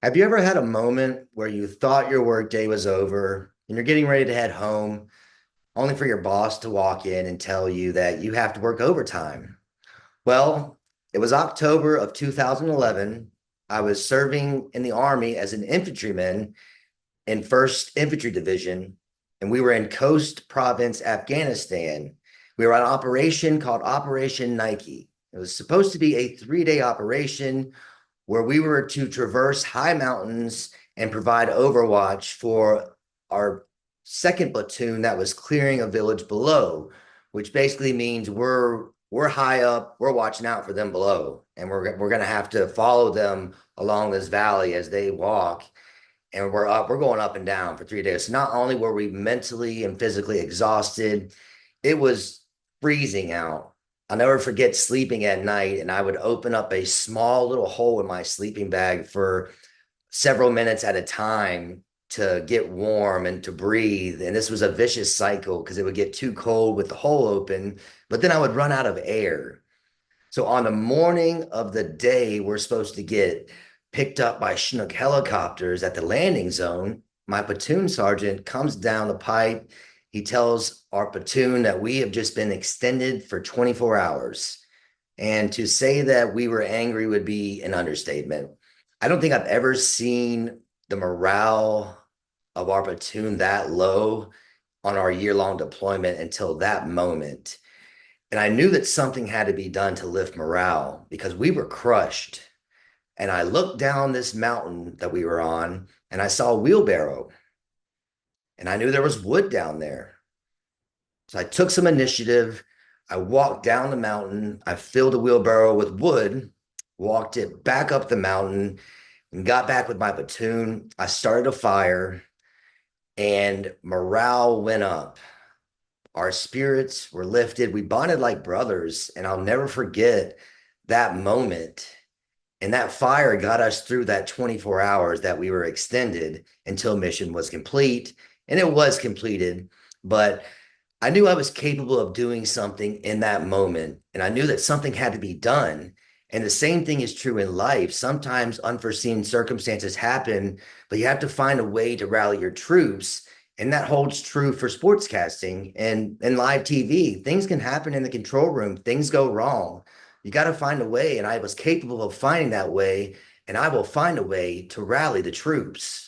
Have you ever had a moment where you thought your workday was over and you're getting ready to head home, only for your boss to walk in and tell you that you have to work overtime? Well, it was October of 2011. I was serving in the Army as an infantryman in 1st Infantry Division, and we were in Khost Province, Afghanistan. We were on an operation called Operation Nike. It was supposed to be a 3-day operation where we were to traverse high mountains and provide overwatch for our second platoon that was clearing a village below, which basically means we're high up, we're watching out for them below, and we're going to have to follow them along this valley as they walk. And we're going up and down for 3 days. So not only were we mentally and physically exhausted, it was freezing out. I'll never forget sleeping at night, and I would open up a small little hole in my sleeping bag for several minutes at a time to get warm and to breathe. And this was a vicious cycle because it would get too cold with the hole open, but then I would run out of air. So on the morning of the day we're supposed to get picked up by Chinook helicopters at the landing zone, my platoon sergeant comes down the pipe. He tells our platoon that we have just been extended for 24 hours. And to say that we were angry would be an understatement. I don't think I've ever seen the morale of our platoon that low on our year-long deployment until that moment. And I knew that something had to be done to lift morale because we were crushed. And I looked down this mountain that we were on and I saw a wheelbarrow and I knew there was wood down there. So I took some initiative. I walked down the mountain. I filled a wheelbarrow with wood, walked it back up the mountain, and got back with my platoon. I started a fire and morale went up. Our spirits were lifted. We bonded like brothers. And I'll never forget that moment. And that fire got us through that 24 hours that we were extended until mission was complete. And it was completed. But I knew I was capable of doing something in that moment. And I knew that something had to be done. And the same thing is true in life. Sometimes unforeseen circumstances happen, but you have to find a way to rally your troops. And that holds true for sportscasting and live TV. Things can happen in the control room, things go wrong. You got to find a way. And I was capable of finding that way. And I will find a way to rally the troops.